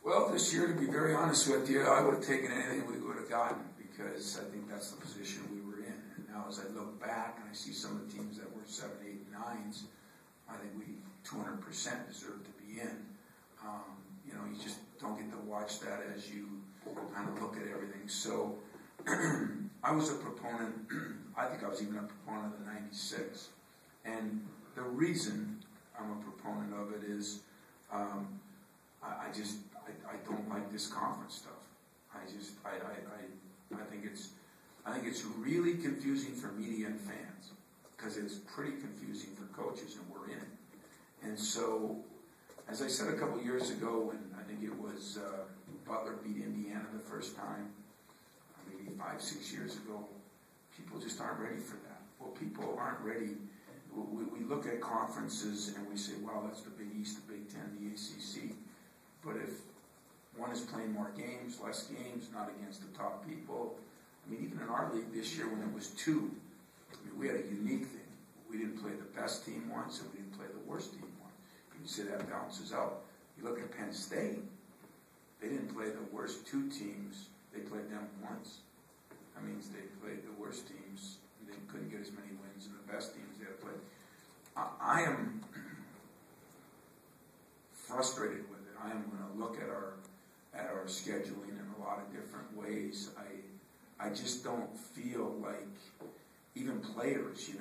Well, this year, to be very honest with you, I would have taken anything we would have gotten because I think that's the position we were in. And now as I look back and I see some of the teams that were 7, 8, 9s, I think we 200% deserve to be in. You just don't get to watch that as you kind of look at everything. So I was a proponent, I think I was even a proponent of the 96. And the reason I'm a proponent of it is I don't like this conference stuff. I think it's really confusing for media and fans because it's pretty confusing for coaches, and we're in it. And so, as I said a couple years ago, when I think it was Butler beat Indiana the first time, maybe 5, 6 years ago, people just aren't ready for that. Well, people aren't ready. We look at conferences and we say, well, that's the Big East, the Big Ten, the ACC. But if one is playing more games, less games, not against the top people. I mean, even in our league this year when it was 2, we had a unique thing. We didn't play the best team once and we didn't play the worst team once. You can say that balances out. You look at Penn State, they didn't play the worst 2 teams. They played them once. That means they played the worst teams. They couldn't get as many wins, and the best teams they had played. I am frustrated with it. I am going to look at our scheduling in a lot of different ways. I just don't feel like even players, you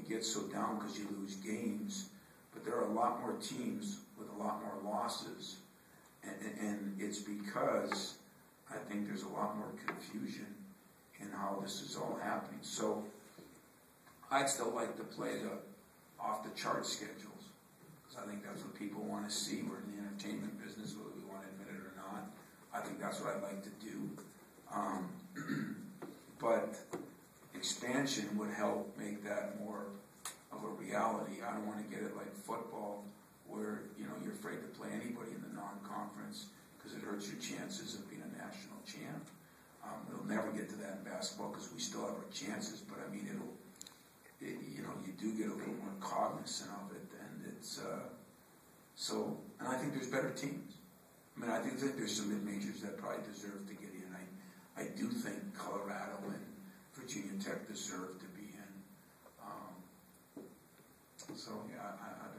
get so down because you lose games, but there are a lot more teams with a lot more losses, and it's because I think there's a lot more confusion in how this is all happening. So I'd still like to play the off-the-chart schedules because I think that's what people want to see. We're in the entertainment business, whether we want to admit it or not. I think that's what I'd like to do. But expansion would help make that more of a reality. I don't want to get it like football where, you're afraid to play anybody in the non-conference because it hurts your chances of being a national champ. It'll never get to that in basketball because we still have our chances, but I mean, you do get a little more cognizant of it, and it's, and I think there's better teams. I mean, I do think there's some mid-majors that probably deserve to get in. I do think Colorado and Virginia Tech deserve to be in. So, yeah, I'd